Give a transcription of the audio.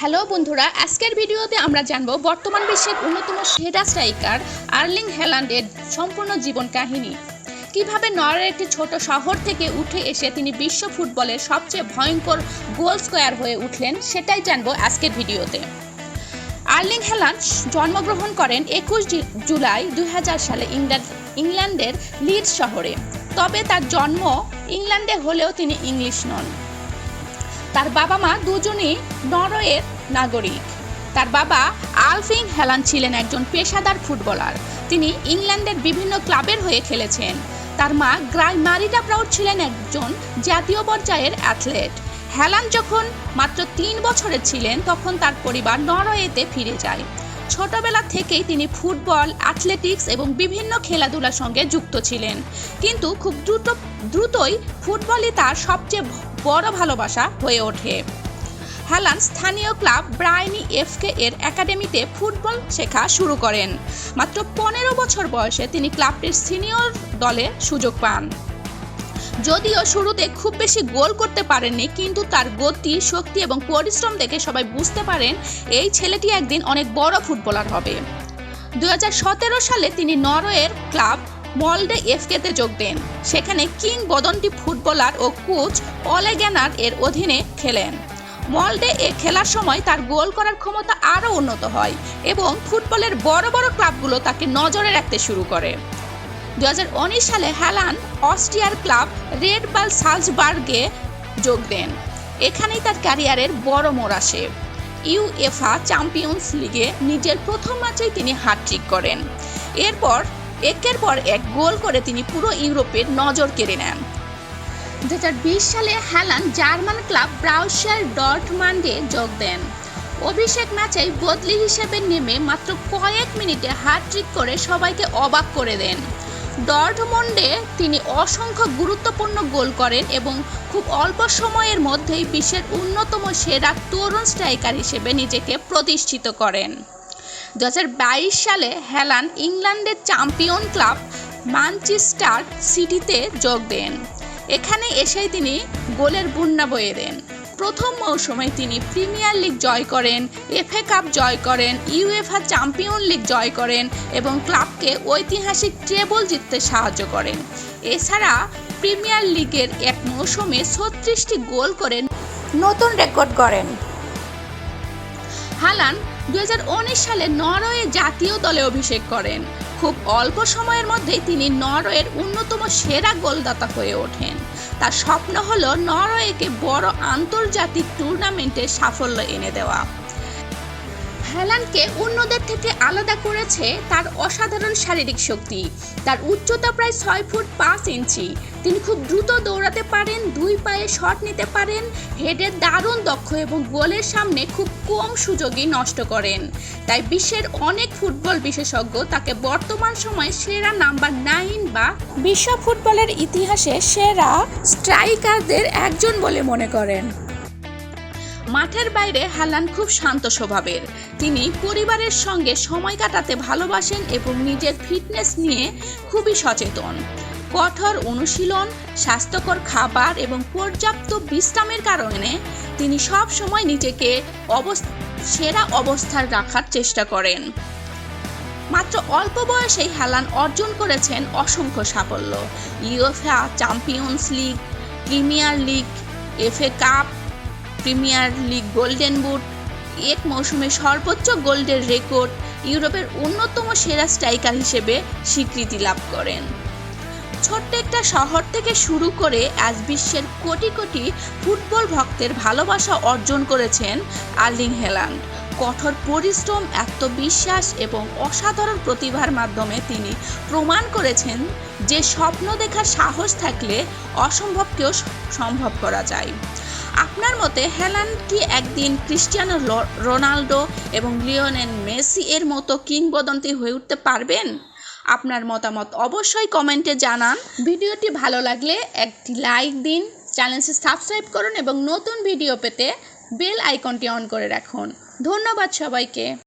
Hello বন্ধুরা, আজকের ভিডিওতে আমরা জানব বর্তমান বিশ্বের অন্যতম সেরা স্ট্রাইকার আর্লিং হ্যালান্ডের সম্পূর্ণ জীবন কাহিনী। কিভাবে নরওয়ের একটি ছোট শহর থেকে উঠে এসে তিনি বিশ্ব ফুটবলের সবচেয়ে ভয়ঙ্কর গোল স্কোয়ার হয়ে উঠলেন সেটাই জানব আজকের ভিডিওতে। আর্লিং হ্যালান্ড জন্মগ্রহণ করেন 21 জুলাই 2000 সালে ইংল্যান্ডের লিডস শহরে। তবে তার জন্ম ইংল্যান্ডে হলেও তিনি ইংলিশ নন। তার বাবা মা দুজনেই নরওয়ের নাগরিক। তার বাবা আলফিং হ্যালান্ড ছিলেন একজন পেশাদার ফুটবলার। তিনি ইংল্যান্ডের বিভিন্ন ক্লাবের হয়ে খেলেছেন। তার মা মারিটা প্রাউড ছিলেন একজন জাতীয় পর্যায়ের অ্যাথলেট। হ্যালান্ড যখন মাত্র 3 বছরের ছিলেন তখন তার পরিবার নরওয়েতে ফিরে যায়। ছোটবেলা থেকেই তিনি ফুটবল, অ্যাথলেটিক্স এবং বিভিন্ন খেলাধুলার সঙ্গে যুক্ত ছিলেন, কিন্তু খুব দ্রুতই ফুটবলই তার সবচেয়ে বড় ভালোবাসা হয়ে ওঠে। হ্যালান্ড স্থানীয় ক্লাব ব্রাইনি এফকে এর একাডেমিতে ফুটবল শেখা শুরু করেন। মাত্র 15 বছর বয়সে তিনি ক্লাবটির সিনিয়র দলে সুযোগ পান। যদিও শুরুতে খুব বেশি গোল করতে পারেননি, কিন্তু তার গতি, শক্তি এবং পরিশ্রম দেখে সবাই বুঝতে পারেন এই ছেলেটি একদিন অনেক বড় ফুটবলার হবে। 2017 সালে তিনি নরওয়ের ক্লাব মলডে এফকেতে যোগ দেন। সেখানে কিংবদন্তি ফুটবলার ও কোচ অলে গ্যানার এর অধীনে খেলেন। মলডে এ খেলার সময় তার গোল করার ক্ষমতা আরও উন্নত হয় এবং ফুটবলের বড় বড় ক্লাবগুলো তাকে নজরে রাখতে শুরু করে। 2019 সালে হ্যালান্ড অস্ট্রিয়ার ক্লাব রেড বাল সালজবার্গে যোগ দেন। এখানেই তার ক্যারিয়ারের বড় মোড় আসে। ইউএফা চ্যাম্পিয়ন্স লিগে নিজের প্রথম ম্যাচেই তিনি হ্যাটট্রিক করেন। এরপর একের পর এক গোল করে তিনি পুরো ইউরোপের নজর কেড়ে নেন। 2020 সালে হ্যালান্ড জার্মান ক্লাব ব্রাউশিয়া ডর্টমান্ডে যোগ দেন। অভিষেক ম্যাচেই বদলি হিসেবে নেমে মাত্র কয়েক মিনিটে হ্যাটট্রিক করে সবাইকে অবাক করে দেন। ডর্টমুন্ডে তিনি অসংখ্য গুরুত্বপূর্ণ গোল করেন এবং খুব অল্প সময়ের মধ্যেই বিশ্বের অন্যতম সেরা তরুণ স্ট্রাইকার হিসেবে নিজেকে প্রতিষ্ঠিত করেন। 2022 সালে হ্যালান্ড ইংল্যান্ডের চ্যাম্পিয়ন ক্লাব ম্যানচেস্টার সিটিতে যোগ দেন। এখানে এসেই তিনি গোলের বন্যা বয়ে দেন। প্রথম মৌসুমে তিনি প্রিমিয়ার লিগ জয় করেন, এফএ কাপ জয় করেন, ইউএফা চ্যাম্পিয়ন লিগ জয় করেন এবং ক্লাবকে ঐতিহাসিক ট্রেবল জিততে সাহায্য করেন। এছাড়া প্রিমিয়ার লিগের এক মৌসুমে 36টি গোল করে নতুন রেকর্ড গড়েন। হ্যালান্ড 2019 সালে নরওয়ে জাতীয় দলে অভিষেক করেন। খুব অল্প সময়ের মধ্যেই তিনি নরওয়ের অন্যতম সেরা গোলদাতা হয়ে ওঠেন। তার স্বপ্ন হলো নরওয়েকে বড় আন্তর্জাতিক টুর্নামেন্টে সাফল্য এনে দেওয়া। হ্যালান্ডকে অন্যদের থেকে আলাদা করেছে তার অসাধারণ শারীরিক শক্তি। তার উচ্চতা প্রায় 6 ফুট 5 ইঞ্চি। তিনি খুব দ্রুত দৌড়াতে পারেন, 2 পায়ে শট নিতে পারেন, হেডে দারুণ দক্ষ এবং গোলের সামনে খুব কম সুযোগই নষ্ট করেন। তাই বিশ্বের অনেক ফুটবল বিশেষজ্ঞ তাকে বর্তমান সময়ে সেরা নাম্বার 9 বা বিশ্ব ফুটবলের ইতিহাসে সেরা স্ট্রাইকারদের একজন বলে মনে করেন। মাঠের বাইরে হ্যালান্ড খুব শান্ত স্বভাবের। তিনি পরিবারের সঙ্গে সময় কাটাতে ভালোবাসেন এবং নিজের ফিটনেস নিয়ে খুবই সচেতন। কঠোর অনুশীলন, স্বাস্থ্যকর খাবার এবং পর্যাপ্ত বিশ্রামের কারণে তিনি সব সময় নিজেকে সেরা অবস্থায় রাখার চেষ্টা করেন। মাত্র অল্প বয়সেই হ্যালান্ড অর্জন করেছেন অসংখ্য সাফল্য। UEFA champions league, premier league, FA cup, premier league golden boot, এক মৌসুমে সর্বোচ্চ গোল্ডের রেকর্ড, ইউরোপের অন্যতম সেরা স্ট্রাইকার হিসেবে স্বীকৃতি লাভ করেন। ছোট্ট একটা শহর থেকে শুরু করে আজ বিশ্বের কোটি কোটি ফুটবল ভক্তের ভালোবাসা অর্জন করেছেন আর্লিং হ্যালান্ড। কঠোর পরিশ্রম, আত্মবিশ্বাস এবং অসাধারণ প্রতিভার মাধ্যমে তিনি প্রমাণ করেছেন যে স্বপ্ন দেখার সাহস থাকলে অসম্ভবকেও সম্ভব করা যায়। আপনার মতে হ্যালান্ড কি একদিন ক্রিস্টিয়ানো রোনাল্ডো এবং লিওনেল মেসি এর মতো কিংবদন্তি হয়ে উঠতে পারবেন? আপনার মতামত অবশ্যই কমেন্টে জানান। ভিডিওটি ভালো লাগলে একটি লাইক দিন, চ্যানেলটি সাবস্ক্রাইব করুন এবং নতুন ভিডিও পেতে বেল আইকনটি অন করে রাখুন। ধন্যবাদ সবাইকে।